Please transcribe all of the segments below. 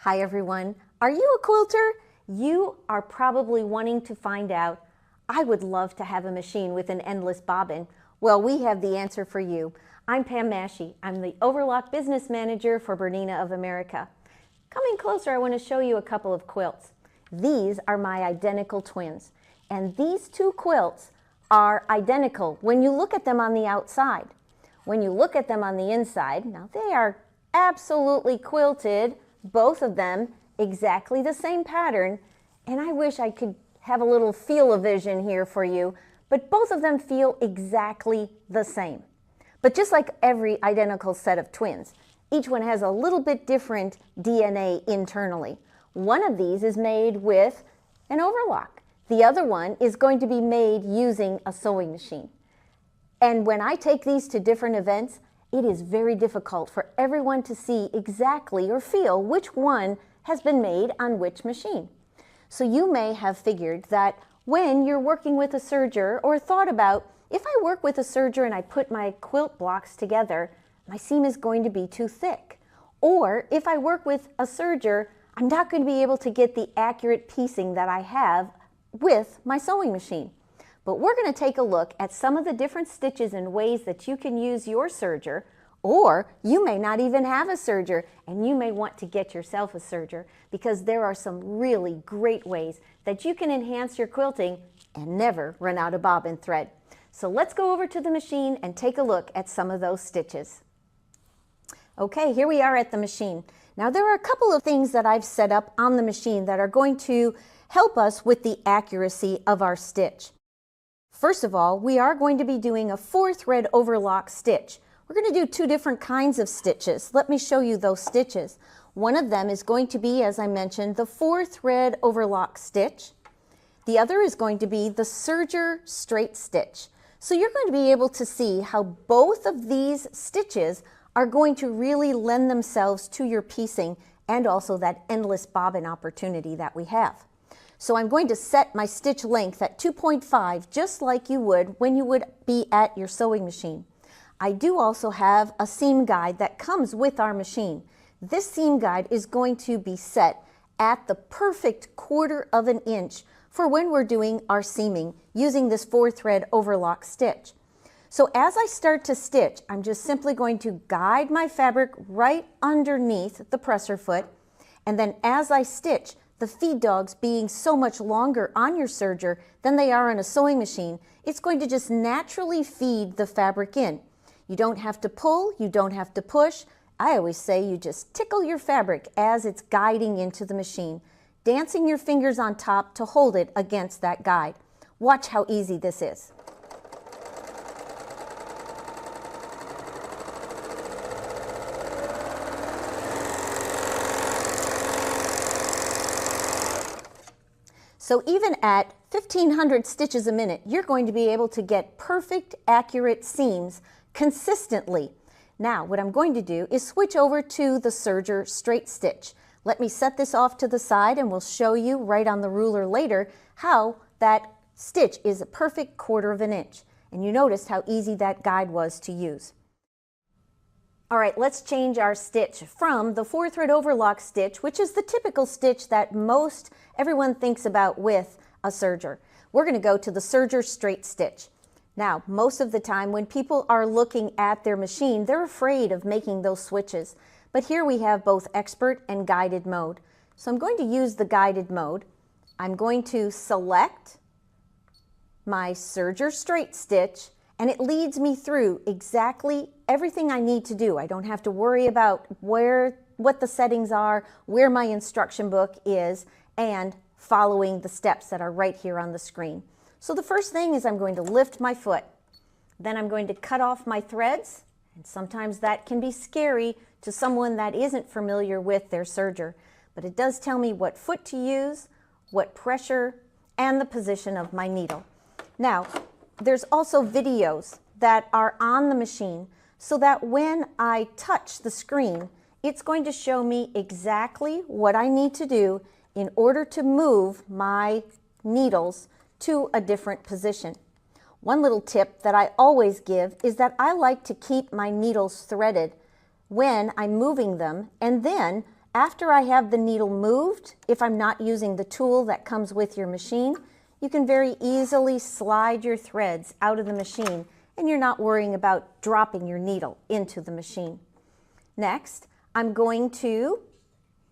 Hi everyone. Are you a quilter? You are probably wanting to find out, I would love to have a machine with an endless bobbin. Well, we have the answer for you. I'm Pam Mahshie. I'm the Overlock Business Manager for Bernina of America. Coming closer, I want to show you a couple of quilts. These are my identical twins. And these two quilts are identical when you look at them on the outside. When you look at them on the inside, now they are absolutely quilted, both of them exactly the same pattern, and I wish I could have a little feel-o-vision here for you, but both of them feel exactly the same. But just like every identical set of twins, each one has a little bit different DNA internally. One of these is made with an overlock. The other one is going to be made using a sewing machine. And when I take these to different events, it is very difficult for everyone to see exactly or feel which one has been made on which machine. So you may have figured that when you're working with a serger or thought about, if I work with a serger and I put my quilt blocks together, my seam is going to be too thick. Or if I work with a serger, I'm not going to be able to get the accurate piecing that I have with my sewing machine. But we're going to take a look at some of the different stitches and ways that you can use your serger, or you may not even have a serger and you may want to get yourself a serger, because there are some really great ways that you can enhance your quilting and never run out of bobbin thread. So let's go over to the machine and take a look at some of those stitches. Okay, here we are at the machine. Now there are a couple of things that I've set up on the machine that are going to help us with the accuracy of our stitch. First of all, we are going to be doing a 4-thread overlock stitch. We're going to do two different kinds of stitches. Let me show you those stitches. One of them is going to be, as I mentioned, the 4-thread overlock stitch. The other is going to be the serger straight stitch. So you're going to be able to see how both of these stitches are going to really lend themselves to your piecing and also that endless bobbin opportunity that we have. So I'm going to set my stitch length at 2.5, just like you would when you would be at your sewing machine. I do also have a seam guide that comes with our machine. This seam guide is going to be set at the perfect 1/4 of an inch for when we're doing our seaming using this 4-thread overlock stitch. So as I start to stitch, I'm just simply going to guide my fabric right underneath the presser foot, and then as I stitch, the feed dogs being so much longer on your serger than they are on a sewing machine, it's going to just naturally feed the fabric in. You don't have to pull, you don't have to push. I always say you just tickle your fabric as it's guiding into the machine, dancing your fingers on top to hold it against that guide. Watch how easy this is. So even at 1,500 stitches a minute, you're going to be able to get perfect, accurate seams consistently. Now, what I'm going to do is switch over to the serger straight stitch. Let me set this off to the side and we'll show you right on the ruler later how that stitch is a perfect 1/4 of an inch. And you noticed how easy that guide was to use. All right, let's change our stitch from the 4-thread overlock stitch, which is the typical stitch that most everyone thinks about with a serger. We're going to go to the serger straight stitch. Now, most of the time when people are looking at their machine, they're afraid of making those switches. But here we have both expert and guided mode. So I'm going to use the guided mode. I'm going to select my serger straight stitch, and it leads me through exactly everything I need to do. I don't have to worry about what the settings are, where my instruction book is, and following the steps that are right here on the screen. So the first thing is I'm going to lift my foot. Then I'm going to cut off my threads, and sometimes that can be scary to someone that isn't familiar with their serger. But it does tell me what foot to use, what pressure, and the position of my needle. Now, there's also videos that are on the machine so that when I touch the screen, it's going to show me exactly what I need to do in order to move my needles to a different position. One little tip that I always give is that I like to keep my needles threaded when I'm moving them, and then After I have the needle moved, if I'm not using the tool that comes with your machine, you can very easily slide your threads out of the machine and you're not worrying about dropping your needle into the machine. Next, I'm going to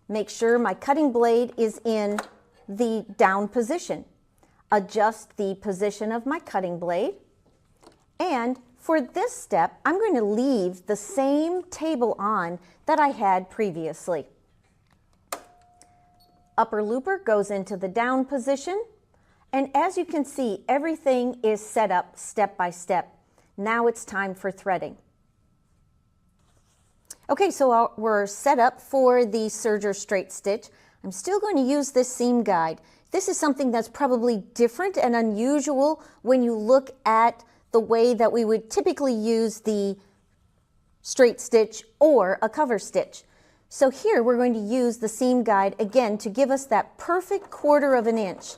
make sure my cutting blade is in the down position. Adjust the position of my cutting blade. And for this step, I'm going to leave the same table on that I had previously. Upper looper goes into the down position. And as you can see, everything is set up step by step. Now it's time for threading. Okay, so we're set up for the serger straight stitch. I'm still going to use this seam guide. This is something that's probably different and unusual when you look at the way that we would typically use the straight stitch or a cover stitch. So here we're going to use the seam guide again to give us that perfect 1/4 of an inch.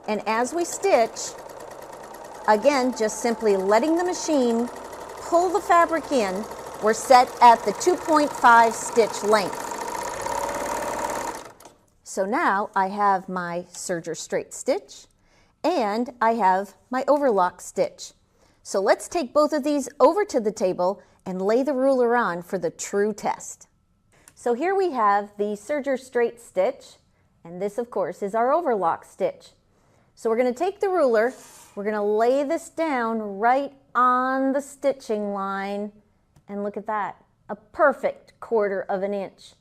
And as we stitch, again, just simply letting the machine pull the fabric in, we're set at the 2.5 stitch length. So now I have my serger straight stitch and I have my overlock stitch. So let's take both of these over to the table and lay the ruler on for the true test. So here we have the serger straight stitch, and this of course is our overlock stitch. So we're going to take the ruler, we're going to lay this down right on the stitching line, and look at that, a perfect 1/4 of an inch.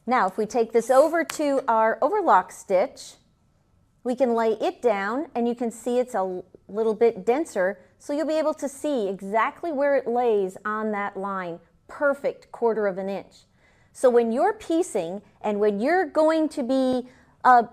Now if we take this over to our overlock stitch, we can lay it down and you can see it's a little bit denser, so you'll be able to see exactly where it lays on that line, perfect 1/4 of an inch. So when you're piecing and when you're going to be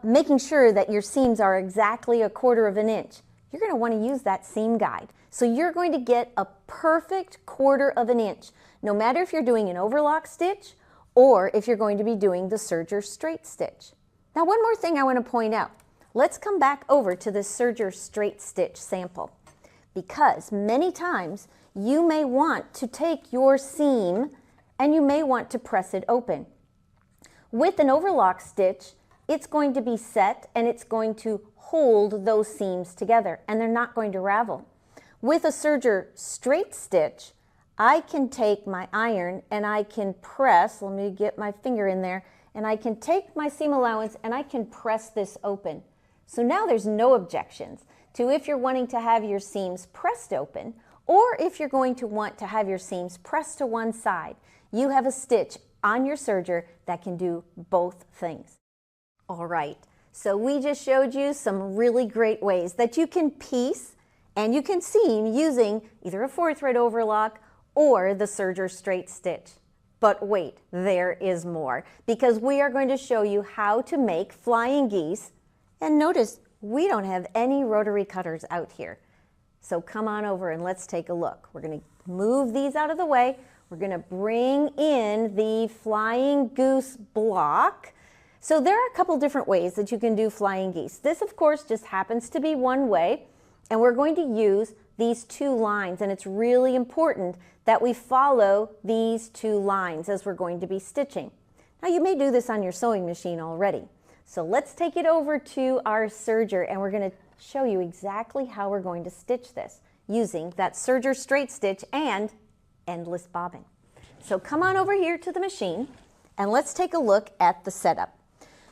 making sure that your seams are exactly a 1/4 of an inch, you're going to want to use that seam guide. So you're going to get a perfect 1/4 of an inch, no matter if you're doing an overlock stitch or if you're going to be doing the serger straight stitch. Now one more thing I want to point out. Let's come back over to the serger straight stitch sample, because many times you may want to take your seam and you may want to press it open. With an overlock stitch, it's going to be set and it's going to hold those seams together and they're not going to ravel. With a serger straight stitch, I can take my iron and I can press, let me get my finger in there, and I can take my seam allowance and I can press this open. So now there's no objections to if you're wanting to have your seams pressed open or if you're going to want to have your seams pressed to one side. You have a stitch on your serger that can do both things. All right, so we just showed you some really great ways that you can piece and you can seam using either a 4-thread overlock or the serger straight stitch. But wait, there is more, because we are going to show you how to make flying geese. And notice, we don't have any rotary cutters out here. So come on over and let's take a look. We're going to move these out of the way. We're going to bring in the flying goose block. So there are a couple different ways that you can do flying geese. This, of course, just happens to be one way. And we're going to use these 2 lines. And it's really important that we follow these 2 lines as we're going to be stitching. Now, you may do this on your sewing machine already. So let's take it over to our serger and we're going to show you exactly how we're going to stitch this using that serger straight stitch and endless bobbin. So come on over here to the machine and let's take a look at the setup.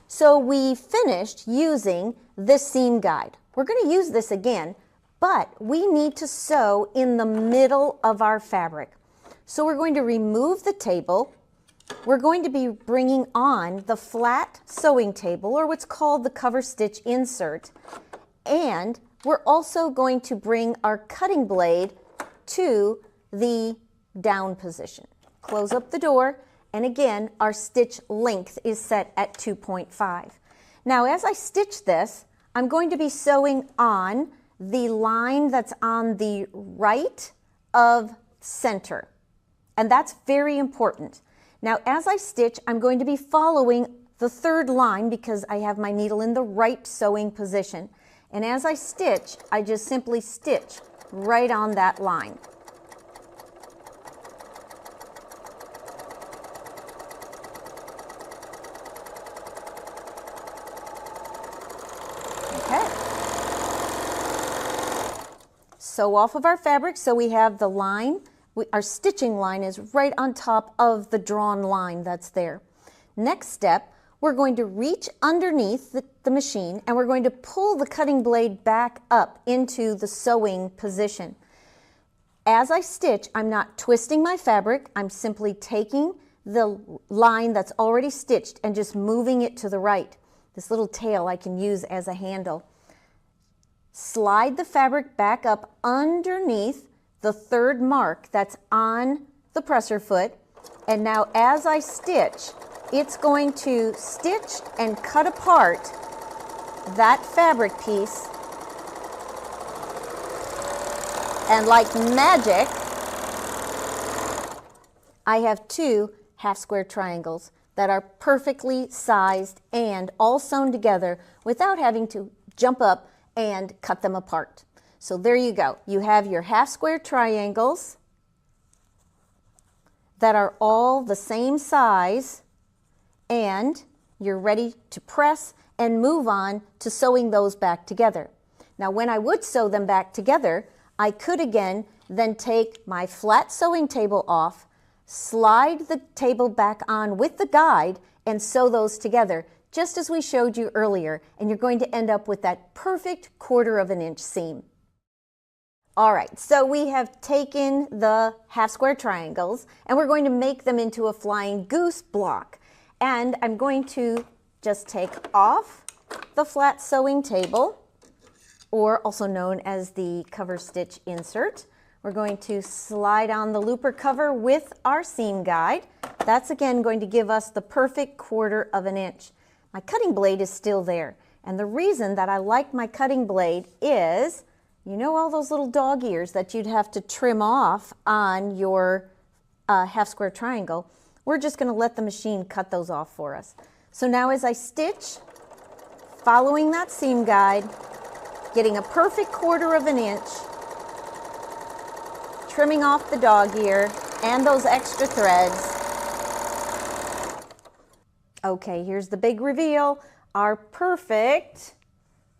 So we finished using this seam guide. We're going to use this again, but we need to sew in the middle of our fabric. So we're going to remove the table. We're going to be bringing on the flat sewing table, or what's called the cover stitch insert, and we're also going to bring our cutting blade to the down position. Close up the door, and again, our stitch length is set at 2.5. Now, as I stitch this, I'm going to be sewing on the line that's on the right of center, and that's very important. Now, as I stitch, I'm going to be following the 3rd line because I have my needle in the right sewing position. And as I stitch, I just simply stitch right on that line. Okay. Sew off of our fabric so we have the line. Our stitching line is right on top of the drawn line that's there. Next step, we're going to reach underneath the machine and we're going to pull the cutting blade back up into the sewing position. As I stitch, I'm not twisting my fabric, I'm simply taking the line that's already stitched and just moving it to the right. This little tail I can use as a handle. Slide the fabric back up underneath the third mark that's on the presser foot, and now as I stitch, it's going to stitch and cut apart that fabric piece, and like magic, I have two half square triangles that are perfectly sized and all sewn together without having to jump up and cut them apart. So there you go. You have your half square triangles that are all the same size, and you're ready to press and move on to sewing those back together. Now when I would sew them back together, I could again then take my flat sewing table off, slide the table back on with the guide, and sew those together, just as we showed you earlier, and you're going to end up with that perfect 1/4 of an inch seam. All right, so we have taken the half square triangles and we're going to make them into a flying goose block. And I'm going to just take off the flat sewing table, or also known as the cover stitch insert. We're going to slide on the looper cover with our seam guide. That's again going to give us the perfect 1/4 of an inch. My cutting blade is still there. And the reason that I like my cutting blade is, you know, all those little dog ears that you'd have to trim off on your half square triangle, we're just going to let the machine cut those off for us. So now as I stitch, following that seam guide, getting a perfect 1/4 of an inch, trimming off the dog ear and those extra threads. Okay, here's the big reveal, our perfect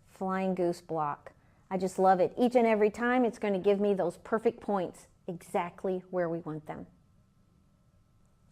flying goose block. I just love it. Each and every time it's going to give me those perfect points exactly where we want them.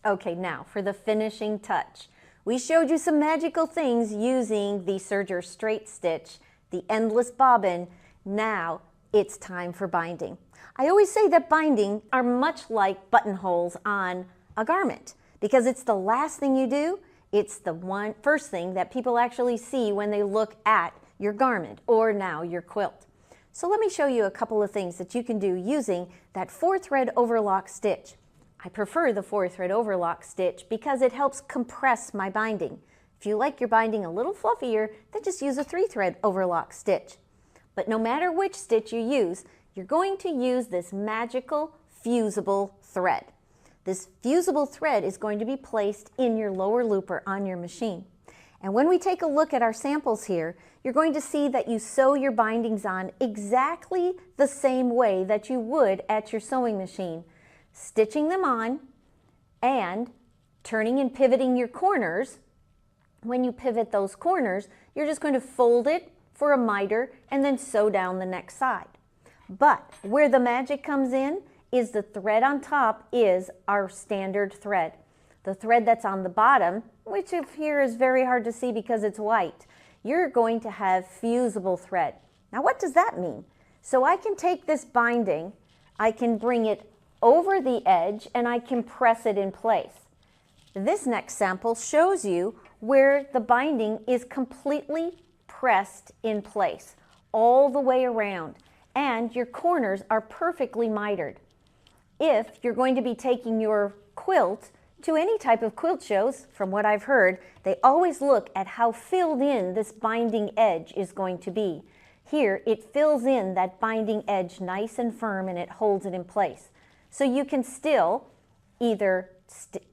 Okay, now for the finishing touch. We showed you some magical things using the serger straight stitch, the endless bobbin. Now it's time for binding. I always say that binding are much like buttonholes on a garment because it's the last thing you do. It's the first thing that people actually see when they look at your garment or now your quilt. So let me show you a couple of things that you can do using that 4-thread overlock stitch. I prefer the 4-thread overlock stitch because it helps compress my binding. If you like your binding a little fluffier, then just use a 3-thread overlock stitch. But no matter which stitch you use, you're going to use this magical fusible thread. This fusible thread is going to be placed in your lower looper on your machine. And when we take a look at our samples here, you're going to see that you sew your bindings on exactly the same way that you would at your sewing machine, stitching them on and turning and pivoting your corners. When you pivot those corners, you're just going to fold it for a miter and then sew down the next side. But where the magic comes in is the thread on top is our standard thread. The thread that's on the bottom, which here is very hard to see because it's white, you're going to have fusible thread. Now what does that mean? So I can take this binding, I can bring it over the edge, and I can press it in place. This next sample shows you where the binding is completely pressed in place all the way around, and your corners are perfectly mitered. If you're going to be taking your quilt to any type of quilt shows, from what I've heard, they always look at how filled in this binding edge is going to be. Here, it fills in that binding edge nice and firm and it holds it in place. So you can still either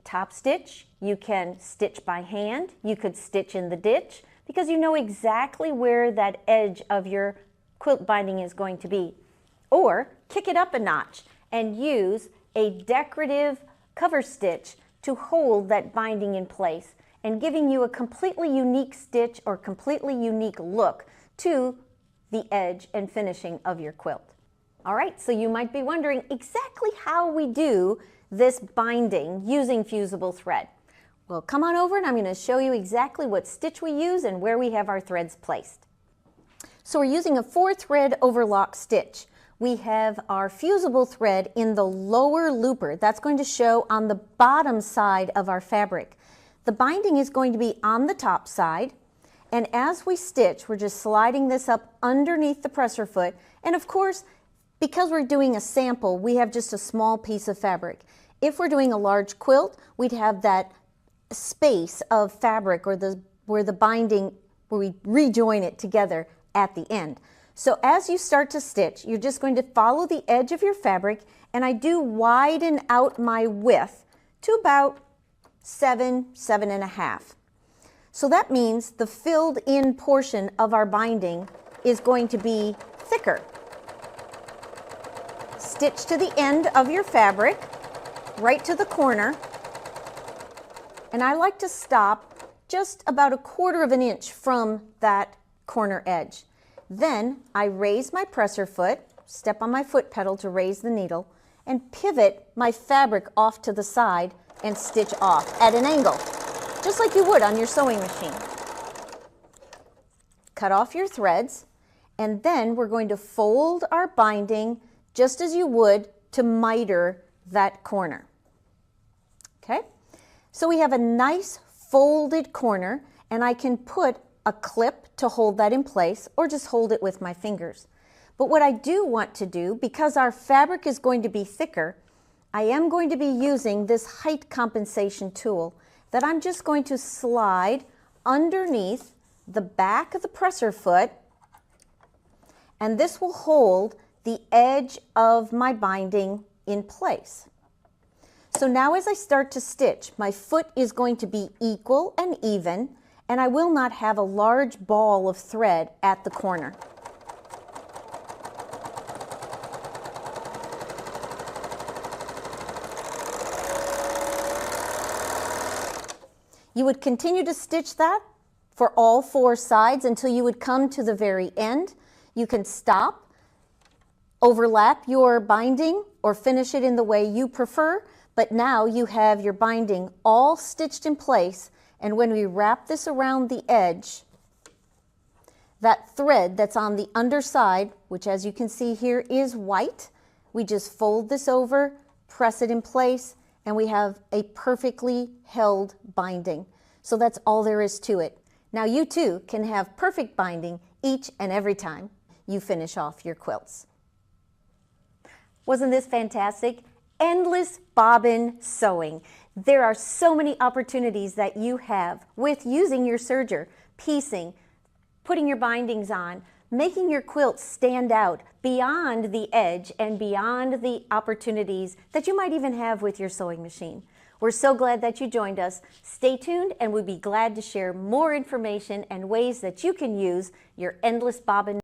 top stitch, you can stitch by hand, you could stitch in the ditch, because you know exactly where that edge of your quilt binding is going to be. Or kick it up a notch and use a decorative cover stitch to hold that binding in place and giving you a completely unique stitch or completely unique look to the edge and finishing of your quilt. All right, so you might be wondering exactly how we do this binding using fusible thread. Well, come on over and I'm going to show you exactly what stitch we use and where we have our threads placed. So we're using a 4-thread overlock stitch. We have our fusible thread in the lower looper. That's going to show on the bottom side of our fabric. The binding is going to be on the top side, and as we stitch, we're just sliding this up underneath the presser foot. And of course, because we're doing a sample, we have just a small piece of fabric. If we're doing a large quilt, we'd have that space of fabric or where the binding, where we rejoin it together at the end. So as you start to stitch, you're just going to follow the edge of your fabric, and I do widen out my width to about 7.5. So that means the filled in portion of our binding is going to be thicker. Stitch to the end of your fabric, right to the corner, and I like to stop just about 1/4 of an inch from that corner edge. Then I raise my presser foot, step on my foot pedal to raise the needle, and pivot my fabric off to the side and stitch off at an angle, just like you would on your sewing machine. Cut off your threads, and then we're going to fold our binding just as you would to miter that corner. Okay? So we have a nice folded corner, and I can put a clip to hold that in place or just hold it with my fingers. But what I do want to do, because our fabric is going to be thicker, I am going to be using this height compensation tool that I'm just going to slide underneath the back of the presser foot, and this will hold the edge of my binding in place. So now as I start to stitch, my foot is going to be equal and even, and I will not have a large ball of thread at the corner. You would continue to stitch that for all 4 sides until you would come to the very end. You can stop, overlap your binding, or finish it in the way you prefer, but now you have your binding all stitched in place, and when we wrap this around the edge, that thread that's on the underside, which as you can see here is white, we just fold this over, press it in place, and we have a perfectly held binding. So that's all there is to it. Now you too can have perfect binding each and every time you finish off your quilts. Wasn't this fantastic? Endless bobbin sewing. There are so many opportunities that you have with using your serger, piecing, putting your bindings on, making your quilt stand out beyond the edge and beyond the opportunities that you might even have with your sewing machine. We're so glad that you joined us. Stay tuned and we'll be glad to share more information and ways that you can use your endless bobbin